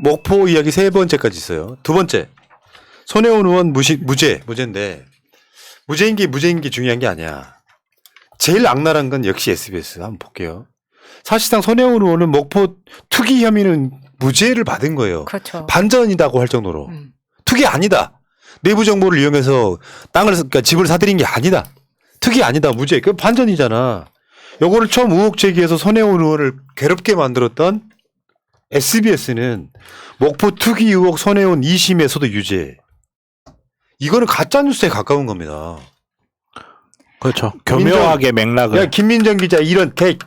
목포 이야기 세 번째까지 있어요. 두 번째. 손혜원 의원 무죄인데 무죄인 게 중요한 게 아니야. 제일 악랄한 건 역시 SBS. 한번 볼게요. 사실상 손혜원 의원은 목포 투기 혐의는 무죄를 받은 거예요. 그렇죠. 반전이라고 할 정도로. 투기 아니다. 내부 정보를 이용해서 그러니까 집을 사들인 게 아니다. 투기 아니다. 무죄. 그 반전이잖아. 요거를 처음 의혹 제기해서 손혜원 의원을 괴롭게 만들었던 SBS는 목포 투기 의혹 손혜원 2심에서도 유죄. 이거는 가짜 뉴스에 가까운 겁니다. 그렇죠. 교묘하게 맥락을. 야, 김민정 기자 이런 개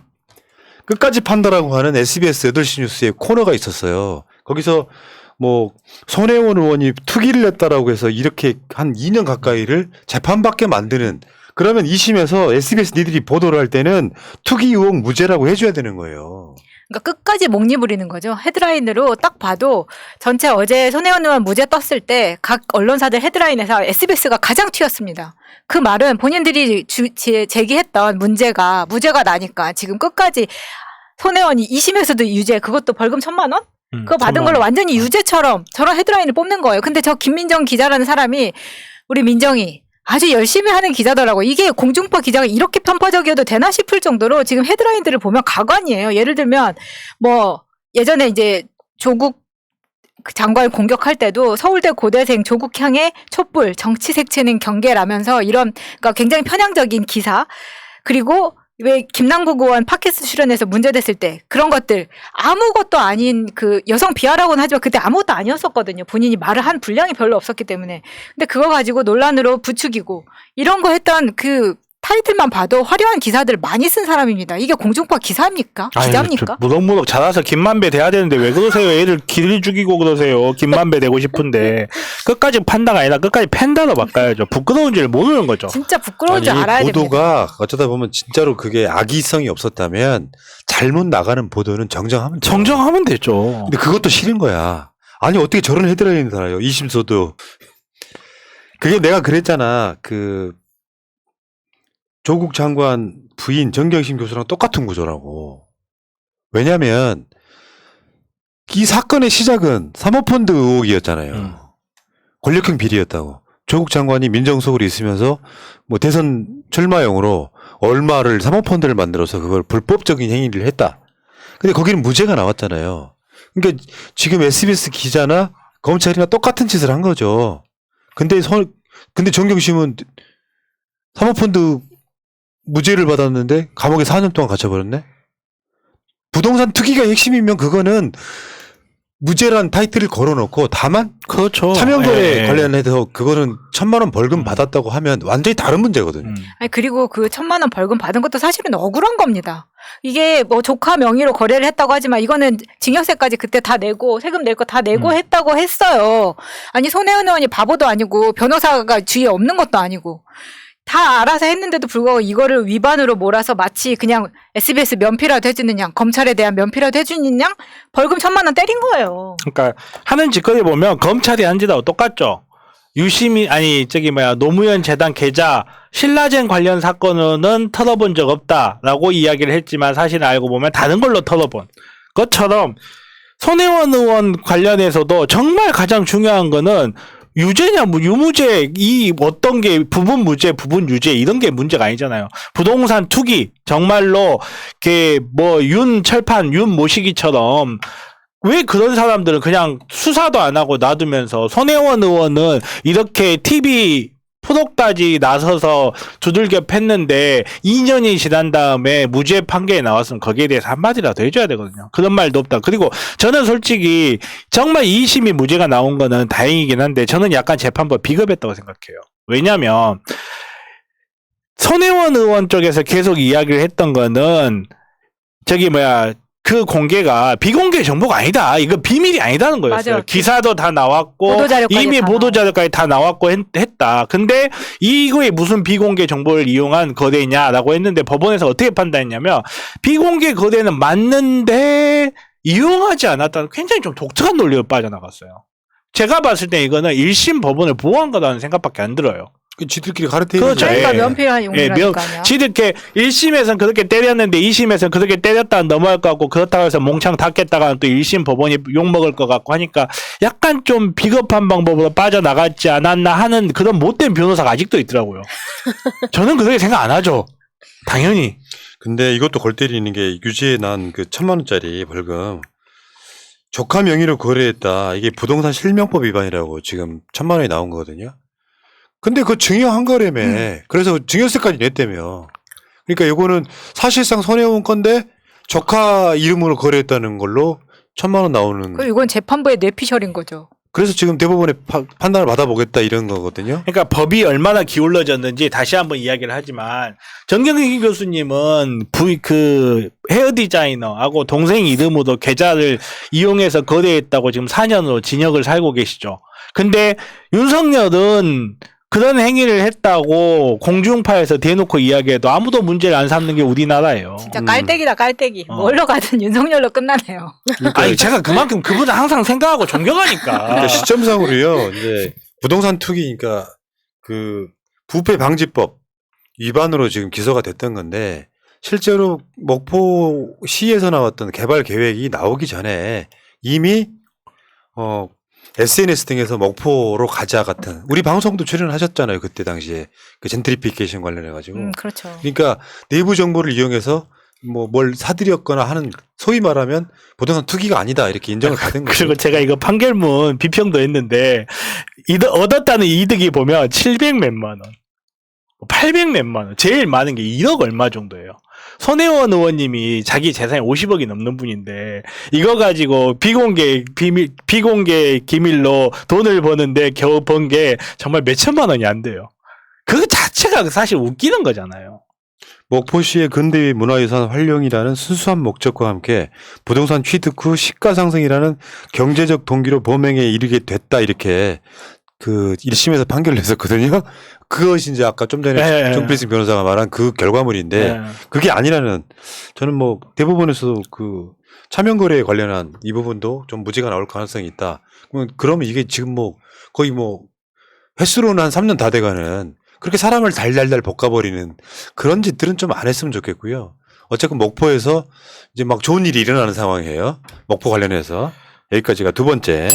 끝까지 판다라고 하는 SBS 8시 뉴스에 코너가 있었어요. 거기서 뭐 손혜원 의원이 투기를 했다라고 해서 이렇게 한 2년 가까이를 재판받게 만드는, 그러면 2심에서 SBS 니들이 보도를 할 때는 투기 의혹 무죄라고 해줘야 되는 거예요. 그러니까 끝까지 목리 부리는 거죠. 헤드라인으로 딱 봐도 전체 어제 손혜원 의원 무죄 떴을 때 각 언론사들 헤드라인에서 SBS가 가장 튀었습니다. 그 말은 본인들이 제기했던 문제가 무죄가 나니까 지금 끝까지 손혜원이 2심에서도 유죄, 그것도 벌금 1,000만 원? 그거 받은 걸로 완전히 유죄처럼 저런 헤드라인을 뽑는 거예요. 근데 저 김민정 기자라는 사람이, 우리 민정이 아주 열심히 하는 기자더라고. 이게 공중파 기자가 이렇게 편파적이어도 되나 싶을 정도로 지금 헤드라인들을 보면 가관이에요. 예를 들면 뭐 예전에 이제 조국 장관 공격할 때도 서울대 고대생 조국 향해 촛불 정치 색채는 경계라면서 이런, 그러니까 굉장히 편향적인 기사, 그리고 왜 김남국 의원 팟캐스트 출연해서 문제됐을 때 그런 것들 아무것도 아닌, 그 여성 비하라고는 하지만 그때 아무것도 아니었었거든요. 본인이 말을 한 분량이 별로 없었기 때문에. 근데 그거 가지고 논란으로 부추기고 이런 거 했던 그 타이틀만 봐도 화려한 기사들을 많이 쓴 사람입니다. 이게 공중파 기사입니까? 기자입니까? 무럭무럭 자라서 김만배 돼야 되는데 왜 그러세요? 애를 길을 죽이고 그러세요. 김만배 되고 싶은데 끝까지 판다가 아니라 끝까지 팬다로 바꿔야죠. 부끄러운 줄 모르는 거죠. 진짜 부끄러운 줄 알아야 됩니다. 보도가 어쩌다 보면 진짜로 그게 악의성이 없었다면 잘못 나가는 보도는 정정하면 돼요. 정정하면 되죠. 근데 그것도 싫은 거야. 아니 어떻게 저런 헤드라인을 달아요. 2심서도. 그게 내가 그랬잖아. 그 조국 장관 부인 정경심 교수랑 똑같은 구조라고. 왜냐하면 이 사건의 시작은 사모펀드 의혹이었잖아요. 권력형 비리였다고. 조국 장관이 민정수석으로 있으면서 뭐 대선 출마용으로 얼마를 사모펀드를 만들어서 그걸 불법적인 행위를 했다. 근데 거기는 무죄가 나왔잖아요. 그러니까 지금 SBS 기자나 검찰이나 똑같은 짓을 한 거죠. 근데 정경심은 사모펀드 무죄를 받았는데 감옥에 4년 동안 갇혀버렸네? 부동산 투기가 핵심이면 그거는 무죄란 타이틀을 걸어놓고 다만 그렇죠. 차명거래 관련해서 그거는 1,000만 원 벌금 받았다고 하면 완전히 다른 문제거든요. 아니, 그리고 그 1,000만 원 벌금 받은 것도 사실은 억울한 겁니다. 이게 뭐 조카 명의로 거래를 했다고 하지만 이거는 징역세까지 그때 다 내고 세금 낼 거 다 내고 했다고 했어요. 아니 손혜원 의원이 바보도 아니고 변호사가 주위에 없는 것도 아니고 다 알아서 했는데도 불구하고 이거를 위반으로 몰아서 마치 그냥 SBS 면피라도 해주는 양, 검찰에 대한 면피라도 해주는 양 벌금 1,000만 원 때린 거예요. 그러니까 하는 짓거리 보면 검찰이 한 짓하고 똑같죠. 노무현 재단 계좌 신라젠 관련 사건은 털어본 적 없다라고 이야기를 했지만 사실 알고 보면 다른 걸로 털어본 것처럼 손혜원 의원 관련해서도 정말 가장 중요한 거는 유죄냐 유무죄, 이 어떤 게 부분 무죄 부분 유죄 이런 게 문제가 아니잖아요. 부동산 투기 정말로 윤철판 윤 모시기처럼 왜 그런 사람들은 그냥 수사도 안 하고 놔두면서 손혜원 의원은 이렇게 TV 프로까지 나서서 두들겨 팼는데 2년이 지난 다음에 무죄 판결이 나왔으면 거기에 대해서 한마디라도 해줘야 되거든요. 그런 말도 없다. 그리고 저는 솔직히 정말 2심이 무죄가 나온 거는 다행이긴 한데 저는 약간 재판부 비겁했다고 생각해요. 왜냐면 손혜원 의원 쪽에서 계속 이야기를 했던 거는 그 공개가 비공개 정보가 아니다. 이거 비밀이 아니다는 거였어요. 맞아요. 기사도 다 나왔고 보도자료까지 이미 다 보도자료까지 다 나왔고 했다. 근데 이거에 무슨 비공개 정보를 이용한 거래냐라고 했는데 법원에서 어떻게 판단했냐면 비공개 거래는 맞는데 이용하지 않았다는 굉장히 좀 독특한 논리로 빠져나갔어요. 제가 봤을 때 이거는 1심 법원을 보호한 거라는 생각밖에 안 들어요. 지들끼리 가르치는 그렇죠. 그러니까 예. 면피한 용이라니까요. 지들게 1심에서는 그렇게 때렸는데 2심에서는 그렇게 때렸다가 넘어갈 것 같고 그렇다고 해서 몽창 닫겠다가 또 1심 법원이 욕먹을 것 같고 하니까 약간 좀 비겁한 방법으로 빠져나갔지 않았나 하는 그런 못된 변호사가 아직도 있더라고요. 저는 그렇게 생각 안 하죠. 당연히. 근데 이것도 골 때리는 게 유죄에 난 그 1,000만 원짜리 벌금 조카 명의로 거래했다. 이게 부동산 실명법 위반이라고 지금 1,000만 원이 나온 거거든요. 근데 그 증여한 거라며. 그래서 증여세까지 냈다며. 그러니까 이거는 사실상 손해원 건데 조카 이름으로 거래했다는 걸로 1,000만 원 나오는. 그 이건 재판부의 뇌피셜인 거죠. 그래서 지금 대법원의 판단을 받아보겠다 이런 거거든요. 그러니까 법이 얼마나 기울어졌는지 다시 한번 이야기를 하지만 정경희 교수님은 그 헤어 디자이너하고 동생 이름으로 계좌를 이용해서 거래했다고 지금 4년으로 징역을 살고 계시죠. 근데 윤석열은 그런 행위를 했다고 공중파에서 대놓고 이야기해도 아무도 문제를 안 삼는 게 우리나라예요. 진짜 깔때기다 깔때기. 뭘로 가든 윤석열로 끝나네요. 아니 제가 그만큼 그분을 항상 생각하고 존경하니까. 그러니까 시점상으로요. 이제 부동산 투기니까 그 부패 방지법 위반으로 지금 기소가 됐던 건데 실제로 목포시에서 나왔던 개발 계획이 나오기 전에 이미 SNS 등에서 목포로 가자 같은 우리 방송도 출연하셨잖아요. 그때 당시에 그 젠트리피케이션 관련해 가지고. 그렇죠. 그러니까 내부 정보를 이용해서 뭐 뭘 사들였거나 하는 소위 말하면 부동산 투기가 아니다 이렇게 인정을 받은 거죠. 그리고 제가 이거 판결문 비평도 했는데 얻었다는 이득이 보면 700 몇만 원, 800 몇만 원, 제일 많은 게 1억 얼마 정도예요. 손혜원 의원님이 자기 재산이 50억이 넘는 분인데 이거 가지고 비공개 기밀로 돈을 버는데 겨우 번 게 정말 몇천만 원이 안 돼요. 그 자체가 사실 웃기는 거잖아요. 목포시의 근대의 문화유산 활용이라는 순수한 목적과 함께 부동산 취득 후 시가 상승이라는 경제적 동기로 범행에 이르게 됐다 이렇게 그 1심에서 판결을 했었거든요. 그것이 이제 아까 좀 전에 네. 정필승 변호사가 말한 그 결과물인데 네. 그게 아니라는 저는 뭐 대법원에서도 그 차명거래에 관련한 이 부분도 좀 무죄가 나올 가능성이 있다. 그러면 이게 지금 뭐 거의 뭐 횟수로는 한 3년 다 돼가는 그렇게 사람을 달달달 볶아버리는 그런 짓들은 좀 안 했으면 좋겠고요. 어쨌든 목포에서 이제 막 좋은 일이 일어나는 상황이에요. 목포 관련해서 여기까지가 두 번째.